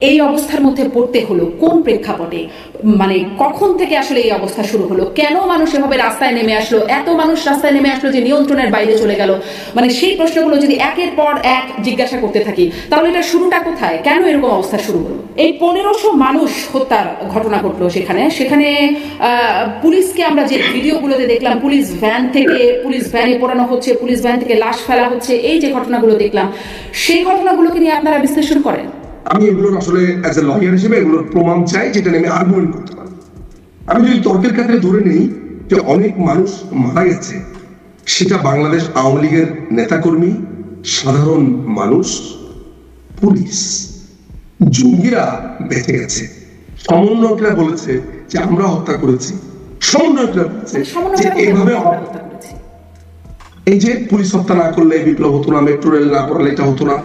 এই অবস্থার মধ্যে পড়তে হলো কোন প্রেক্ষাপটে, মানে কখন থেকে আসলে এই অবস্থা শুরু হলো, কেন মানুষ এভাবে রাস্তায় নেমে আসলো, এত মানুষ রাস্তায় নেমে আসলো যে নিয়ন্ত্রণের বাইরে চলে গেল, মানে সেই প্রশ্নগুলো যদি একের পর এক জিজ্ঞাসা করতে থাকি তাহলে এটা শুরুটা কোথায়, কেন এরকম অবস্থা শুরু হলো? এই 1500 মানুষ হত্যার ঘটনা ঘটলো সেখানে পুলিশকে আমরা যে ভিডিওগুলোতে দেখলাম, পুলিশ ভ্যানে পোড়ানো হচ্ছে, পুলিশ ভ্যান থেকে লাশ ফেলা হচ্ছে, এই যে ঘটনাগুলো দেখলাম সেই ঘটনাগুলোকে নিয়ে আপনারা বিশ্লেষণ করেন? আমি এগুলোর আসলে অ্যাজ এ লয়ার হিসেবে এগুলোর প্রমাণ চাই যেটা নিয়ে আমি আর্গুমেন্ট করতে পারি। আমি যদি তর্কের ক্ষেত্রে ধরে নেই যে অনেক মানুষ মারা গেছে, সেটা বাংলাদেশ আওয়ামী লীগের নেতাকর্মী, সাধারণ মানুষ, পুলিশ, জঙ্গিরা বেঁচে গেছে। সমন্বয়করা বলেছে যে আমরা হত্যা করেছি, সমন্বয়করা বলেছে যে এইভাবে এই যে পুলিশ হত্যা না করলে বিপ্লব হতো না, মেট্রো রেল না করালে এটা হতো না।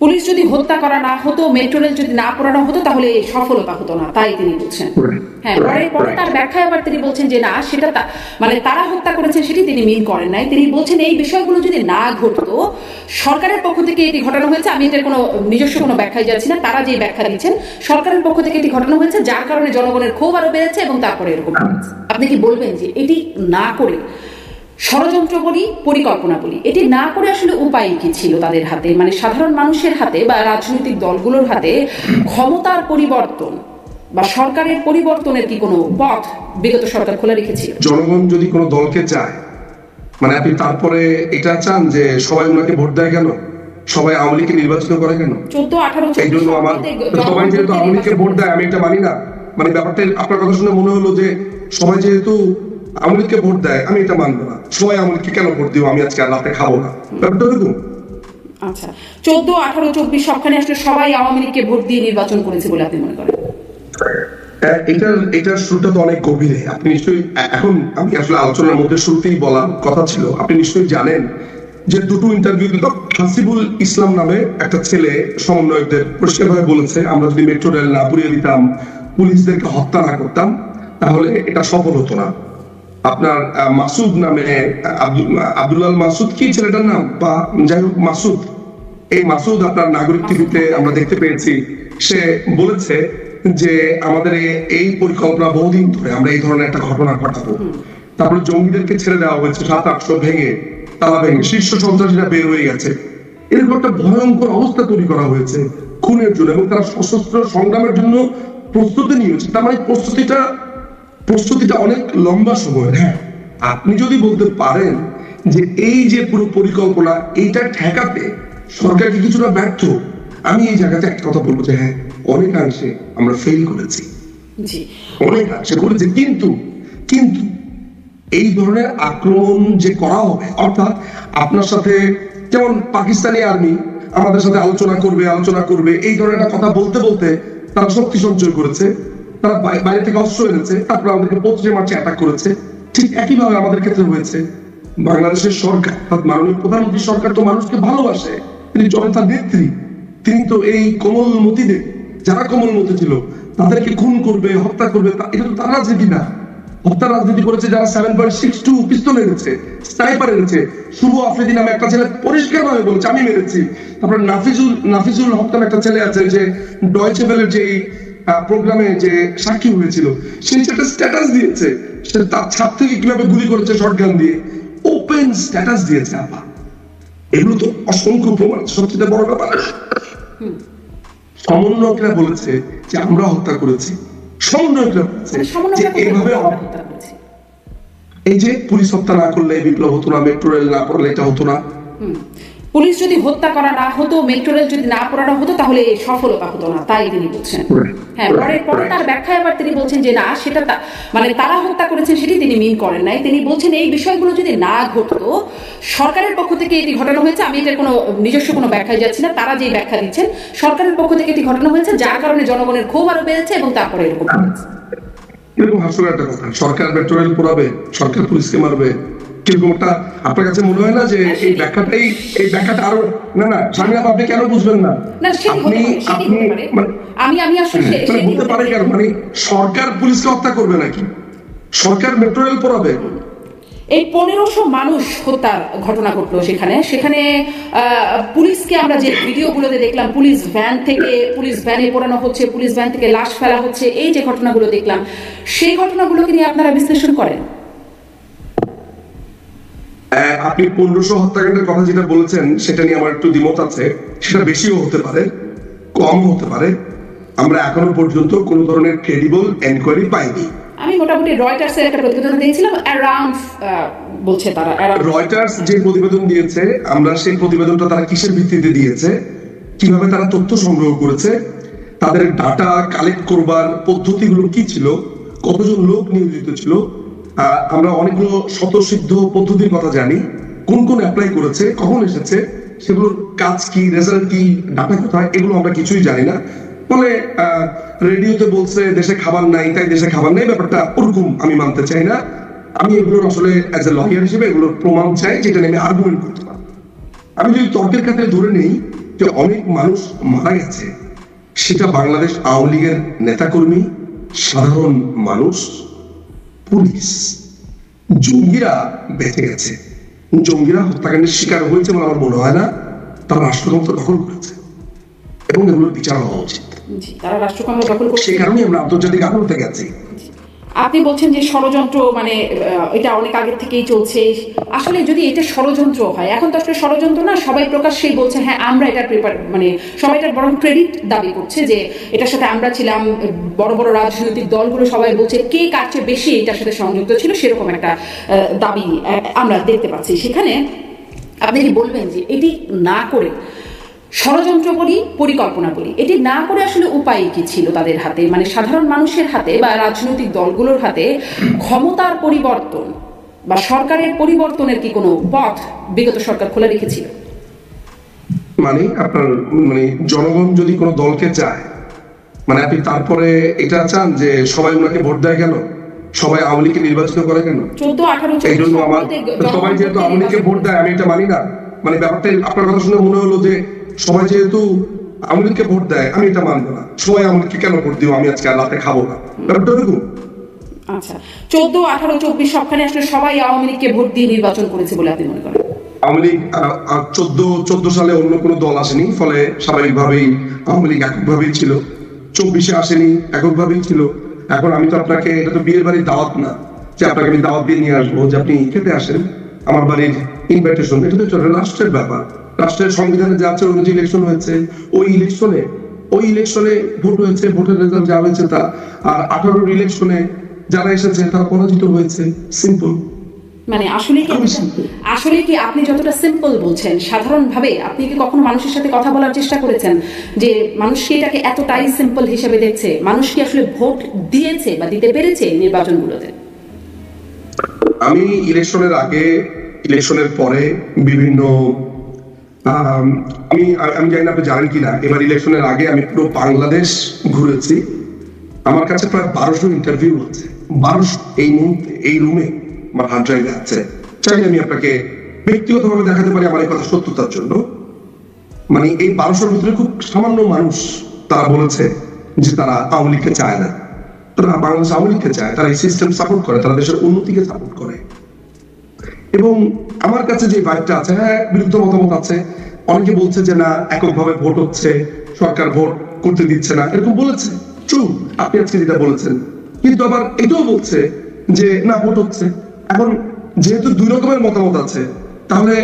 পুলিশ যদি হত্যা করা না হতো, মেট্রো রেল যদি না পোড়ানো হতো তাহলে সফলতা হতো না, তাই তিনি বলছেন। হ্যাঁ, পরে তার ব্যাখ্যায় আবার তিনি বলছেন যে না, সেটা মানে তারা হত্যা করেছেন সেটি তিনি মিন করেন নাই। তিনি বলছেন এই বিষয়গুলো যদি না ঘটতো, সরকারের পক্ষ থেকে এটি ঘটানো হয়েছে, আমি এটার কোনো নিজস্ব কোনো ব্যাখ্যায় যাচ্ছি না, তারা যে ব্যাখ্যা দিচ্ছেন সরকারের পক্ষ থেকে এটি ঘটানো হয়েছে, যার কারণে জনগণের ক্ষোভ আরো বেড়েছে এবং তারপরে এরকম হয়েছে। আপনি কি বলবেন যে এটি না করে, ষড়যন্ত্র বলি, পরিকল্পনা বলি, এটি না করে আসলে উপায় কি ছিল তাদের হাতে, মানে সাধারণ মানুষের হাতে বা রাজনৈতিক দলগুলোর হাতে ক্ষমতার পরিবর্তন বা সরকারের পরিবর্তনের কি কোনো পথ বিগত সরকার খোলা রেখেছিল? জনগণ যদি কোনো দলকে চায়, মানে আপনি তারপরে এটা চান যে সবাই ওনাকে ভোট দেয় কেন, সবাই আওয়ামী লীগকে নির্বাচিত করে কেন? 14-18 এই জন্য আমার সবাই যেহেতু আওয়ামী লীগকে ভোট দেয় আমি এটা মানি না, মানে ব্যাপারটা আপনার কথা শুনে মনে হলো যে সবাই যেহেতু আওয়ামী লীগকে ভোট দেয় আমি এটা মানবো না, সবাই আওয়ামী লীগকে কেন ভোট দিব, আমি আজকে রাতে খাবো না, ব্যাপারটা এরকম। আচ্ছা, 14, 18, 24 সবখানে আসলে সবাই আওয়ামী লীগকে ভোট দিয়ে নির্বাচন করেছে বলে আপনি মনে করেন? এটার শুরুটা তো অনেক গভীরে। আপনি নিশ্চয়ই, এখন আমি আসলে আলোচনার মধ্যে শুরুতেই বলার কথা ছিল, আপনি নিশ্চয়ই জানেন যে দুটো ইন্টারভিউ কিন্তু হাসিবুল ইসলাম নামে একটা ছেলে সমন্বয়কদের পরিষ্কারভাবে বলেছে আমরা যদি মেট্রো রেল না পুড়িয়ে দিতাম, পুলিশদেরকে হত্যা না করতাম, তাহলে এটা সফল হতো না। আপনার মাসুদ নামে, আব্দুল্লাহ মাসুদ কি ছেলেটার নাম, বা যাই হোক মাসুদ, এই মাসুদ আপনার নাগরিক টিভিতে আমরা দেখতে পেয়েছি, সে বলেছে যে আমাদের এই পরিকল্পনা বহুদিন ধরে, আমরা এই ধরনের একটা ঘটনা ঘটাবো। তারপরে জঙ্গিদেরকে ছেড়ে দেওয়া হয়েছে, 700-800 ভেঙে, তালা ভেঙে, শীর্ষ সন্ত্রাসীরা বের হয়ে গেছে, এরকম একটা ভয়ঙ্কর অবস্থা তৈরি করা হয়েছে খুনের জন্য, এবং তারা সশস্ত্র সংগ্রামের জন্য প্রস্তুতি নিয়েছে। তার মানে প্রস্তুতিটা অনেক লম্বা সময়। হ্যাঁ, আপনি যদি বলতে পারেন যে এই যে পুরো পরিকল্পনা এইটা ঠেকাতে সরকার কি কিছুটা ব্যর্থ, আমি এই জায়গাতে একটা কথা বলবো যে হ্যাঁ, অনেকাংশে আমরা ফেল করেছি, অনেকাংশে করেছি। কিন্তু এই ধরনের আক্রমণ যে করা হবে, অর্থাৎ আপনার সাথে যেমন পাকিস্তানি আর্মি আমাদের সাথে আলোচনা করবে এই ধরনের একটা কথা বলতে বলতে তারা শক্তি সঞ্চয় করেছে, তারা বাইরে থেকে অস্ত্র এনেছে, তারপর আমাদেরকে 25 মার্চে অ্যাটাক করেছে। ঠিক একইভাবে আমাদের ক্ষেত্রে হয়েছে। বাংলাদেশের সরকার, মাননীয় প্রধানমন্ত্রী সরকার তো মানুষকে ভালোবাসে, তিনি জনতার নেত্রী, তিনি তো এই কোমলমতিদের, যারা কোমলমতি ছিল তাদেরকে খুন করবে, হত্যা করবে, এটা তো তার রাজনীতি না। হত্যা রাজনীতি করেছে যারা 7.62 পিস্তল এনেছে, স্নাইপার এনেছে। শুভ আফ্রিদি নামে একটা ছেলে পরিষ্কার ভাবে বলেছে আমি মেরেছি। তারপর নাফিজুল হক নামে একটা ছেলে আছে যে ডয়চে ভেলের যে প্রোগ্রামে যে সাক্ষী হয়েছিল, সেই একটা স্ট্যাটাস দিয়েছে, সে তার ছাদ থেকে কিভাবে গুলি করেছে শটগান দিয়ে, ওপেন স্ট্যাটাস দিয়েছে। আপা, এগুলো তো অসংখ্য প্রমাণ। সবচেয়ে বড় ব্যাপার, সমন্বয়করা বলেছে যে আমরা হত্যা করেছি, সমন্বয়করা বলেছে যে এইভাবে এই যে পুলিশ হত্যা না করলে বিপ্লব হতো না, মেট্রো রেল না করলে এটা হতো না। পুলিশ যদি হত্যা করা না হতো, মেট্রো রেল যদি না পোড়ানো হতো তাহলে সফলতা হতো না, তাই তিনি বলছেন। হ্যাঁ, পরে তার ব্যাখ্যায় আবার তিনি বলছেন যে না, সেটা মানে তারা হত্যা করেছেন সেটি তিনি মিন করেন নাই। তিনি বলছেন এই বিষয়গুলো যদি না ঘটতো, সরকারের পক্ষ থেকে এটি ঘটানো হয়েছে, আমি এটার কোনো নিজস্ব কোনো ব্যাখ্যায় যাচ্ছি না, তারা যে ব্যাখ্যা দিচ্ছেন সরকারের পক্ষ থেকে এটি ঘটানো হয়েছে, যার কারণে জনগণের ক্ষোভ আরো বেড়েছে এবং তারপরে এরকম হয়েছে। এরকম হাস্যকর একটা কথা, সরকার মেট্রো রেল পোড়াবে, সরকার পুলিশকে মারবে, কিরকমটা আপনার কাছে মনে হয় না যে এই ব্যাখ্যাটা আরো না শামিনা, আপনি কেন বুঝবেন না? আমি আসলে বলতে পারে কেন, মানে সরকার পুলিশকে হত্যা করবে নাকি, সরকার মেট্রো রেল পোড়াবে? এই 1500 মানুষ হত্যার ঘটনা ঘটলো সেখানে পুলিশকে আমরা যে ভিডিওগুলোতে দেখলাম, পুলিশ ভ্যানে পোড়ানো হচ্ছে, পুলিশ ভ্যান থেকে লাশ ফেলা হচ্ছে, এই যে ঘটনাগুলো দেখলাম, সেই ঘটনাগুলোকে নিয়ে আপনারা বিশ্লেষণ করেন? আপনি 1500 হত্যাকাণ্ডের কথা যেটা বলেছেন সেটা নিয়ে আমার একটু দ্বিমত আছে। সেটা বেশিও হতে পারে, কম হতে পারে। আমরা এখনো পর্যন্ত কোনো ধরনের ক্রেডিবল এনকোয়ারি পাইনি। আমি মোটামুটি রয়টার্সের একটা প্রতিবেদন দিয়েছিলাম, অ্যারাউন্ড বলছে তারা। রয়টার্স যে প্রতিবেদন দিয়েছে, আমরা সেই প্রতিবেদনটা তারা কিসের ভিত্তিতে দিয়েছে, কিভাবে তারা তথ্য সংগ্রহ করেছে, তাদের ডাটা কালেক্ট করবার পদ্ধতিগুলো কি ছিল, কতজন লোক নিয়োজিত ছিল, আমরা অনেকগুলো স্বতঃসিদ্ধ পদ্ধতির কথা জানি, কোন কোন অ্যাপ্লাই করেছে, কখন এসেছে, সেগুলোর কাজ কি, রেজাল্ট কি, ডাটা কোথায়, এগুলো আমরা কিছুই জানি না। ফলে রেডিওতে বলছে দেশে খাবার নাই, তাই দেশে খাবার নেই, ব্যাপারটা ওরকম আমি মানতে চাই না। আমি এগুলোর আসলে অ্যাজ এ লয়ার হিসেবে এগুলোর প্রমাণ চাই, যেটা নিয়ে আমি আর্গুমেন্ট করতে পারি। আমি যদি তর্কের ক্ষেত্রে ধরে নেই যে অনেক মানুষ মারা গেছে, সেটা বাংলাদেশ আওয়ামী লীগের নেতাকর্মী, সাধারণ মানুষ, পুলিশ, জঙ্গিরা বেঁচে গেছে। জঙ্গিরা হত্যাকাণ্ডের শিকার হয়েছে বলে আমার মনে হয় না। তারা রাষ্ট্রক্ষমতা দখল করেছে এবং এগুলোর বিচার হওয়া উচিত। তারা রাষ্ট্রক্ষমতা দখল করেছে, সেই কারণে আমরা আন্তর্জাতিক আদালতে গেছি। আপনি বলছেন যে ষড়যন্ত্র, মানে এটা অনেক আগের থেকেই চলছে। আসলে যদি এটা ষড়যন্ত্র হয়, এখন তো আসলে ষড়যন্ত্র না, সবাই প্রকাশ্যেই বলছে হ্যাঁ আমরা এটার মানে সবাই এটার বরং ক্রেডিট দাবি করছে যে এটার সাথে আমরা ছিলাম, বড় বড় রাজনৈতিক দলগুলো সবাই বলছে কে কার চেয়ে বেশি এটার সাথে সংযুক্ত ছিল, সেরকম একটা দাবি আমরা দেখতে পাচ্ছি। সেখানে আপনি কি বলবেন যে এটি না করে, ষড়যন্ত্র বলি, পরিকল্পনা বলি, এটি না করে আসলে উপায় কি ছিল তাদের হাতে, মানে সাধারণ মানুষের হাতে বা রাজনৈতিক দলগুলোর হাতে ক্ষমতার পরিবর্তন বা সরকারের পরিবর্তনের কি কোনো পথ বিগত সরকার খোলা রেখেছিল? মানে আপনার মানে জনগণ যদি কোনো দলকে চায়, মানে আপনি তারপরে এটা চান যে সবাই ওনাকে ভোট দেয় কেন, সবাই আওয়ামী লীগকে নির্বাচিত করে কেন? 14-18 এই জন্য আমার সবাই যেহেতু আওয়ামী লীগকে ভোট দেয় আমি এটা মানি না। মানে ব্যাপারটা আপনার কথা শুনে মনে হলো যে সবাই যেহেতু আওয়ামী লীগকে ভোট দেয় আমি এটা মানবো না, সবাই আওয়ামী লীগকে কেন ভোট দিব, আমি আজকে রাতে খাবো না, ব্যাপারটা এরকম। আচ্ছা, 14, 18, 24 সবখানে আসলে সবাই আওয়ামী লীগকে ভোট দিয়ে নির্বাচন করেছে বলে আপনি মনে করেন? আওয়ামী লীগ 14 সালে অন্য কোনো দল আসেনি, ফলে স্বাভাবিকভাবেই আওয়ামী লীগ এককভাবেই ছিল। 24-এ আসেনি, এককভাবেই ছিল। এখন আমি তো আপনাকে, এটা তো বিয়ের বাড়ির দাওয়াত না যে আপনাকে আমি দাওয়াত দিয়ে নিয়ে আসবো যে আপনি খেতে আসেন, আমার বাড়ির ইনভাইটেশন। এটা তো রাষ্ট্রের ব্যাপার, রাষ্ট্রের সংবিধানে যা আছে অনুযায়ী ইলেকশন হয়েছে, ওই ইলেকশনে ভোট হয়েছে, ভোটের রেজাল্ট যা হয়েছে তা। আর 18 ইলেকশনে যারা এসেছে তারা পরাজিত হয়েছে, সিম্পল। মানে আসলে কি আপনি যতটা সিম্পল বলছেন, সাধারণভাবে আপনি কি কখনো মানুষের সাথে কথা বলার চেষ্টা করেছেন যে মানুষ কি এটাকে এতটাই সিম্পল হিসেবে দেখছে? মানুষ কি আসলে ভোট দিয়েছে বা দিতে পেরেছে নির্বাচনগুলোতে? আমি ইলেকশনের আগে, ইলেকশনের পরে বিভিন্ন আমি জানি না আপনি জানেন কিনা, এবার ইলেকশনের আগে আমি পুরো বাংলাদেশ ঘুরেছি। আমার কাছে প্রায় 1200 ইন্টারভিউ আছে। 1200 এই মুহূর্তে এই রুমে আমার হার্ড ড্রাইভে আছে। চাইলে আমি আপনাকে ব্যক্তিগতভাবে দেখাতে পারি আমার এই কথা সত্যতার জন্য। মানে এই 1200-র ভিতরে খুব সামান্য মানুষ তারা বলেছে যে তারা আওয়ামী লীগকে চায় না, তারা বাংলাদেশ আওয়ামী লীগকে চায়, তারা এই সিস্টেম সাপোর্ট করে, তারা দেশের উন্নতিকে সাপোর্ট করে। এবং আমার কাছে যে ভাইবটা আছে, হ্যাঁ বিরুদ্ধ মতামত আছে, অনেকে বলছে যে না এককভাবে ভোট হচ্ছে, সরকার ভোট করতে দিচ্ছে না, এরকম বলেছে। ট্রু, আপনি আজকে যেটা বলেছেন, কিন্তু আবার এটাও বলছে যে না ভোট হচ্ছে। এখন যেহেতু দুই রকমের মতামত আছে, তাহলে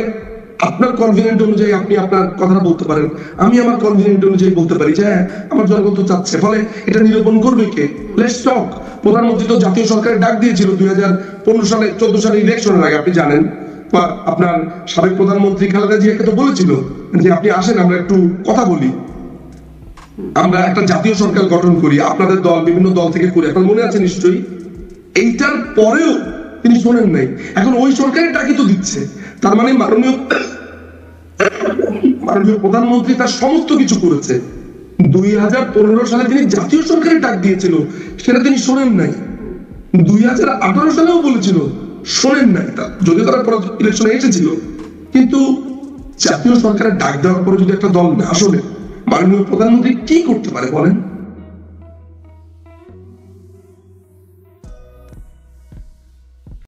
আপনার কনভিনিয়েন্ট অনুযায়ী আপনি আপনার কথাটা বলতে পারেন, আমি আমার কনভিনিয়েন্ট অনুযায়ী বলতে পারি যে হ্যাঁ আমার জনগণ তো চাচ্ছে। ফলে এটা নিরূপণ করবে কে? Let's talk. প্রধানমন্ত্রী তো জাতীয় সরকারের ডাক দিয়েছিল 2015 সালে, 14 সালে ইলেকশনের আগে, আপনি জানেন। আপনার সাবেক প্রধানমন্ত্রী খালেদা জিয়াকে তো বলেছিল যে আপনি আসেন আমরা একটু কথা বলি, আমরা একটা জাতীয় সরকার গঠন করি, আপনাদের দল বিভিন্ন দল থেকে করে। এখন মনে আছে নিশ্চয়ই। এইটার পরেও তিনি শোনেন নাই। এখন ওই সরকারের ডাকি তো দিচ্ছে, তার মানে মাননীয় প্রধানমন্ত্রী তার সমস্ত কিছু করেছে। 2015 সালে তিনি জাতীয় সরকারের ডাক দিয়েছিল, সেটা তিনি শোনেন নাই। 2018 সালেও বলেছিল, শোনেন নাই। যদিও তারা ইলেকশনে এসেছিল, কিন্তু জাতীয় সরকারের ডাক দেওয়ার পরে যদি একটা দল না শোনে, মাননীয় প্রধানমন্ত্রী কি করতে পারে বলেন?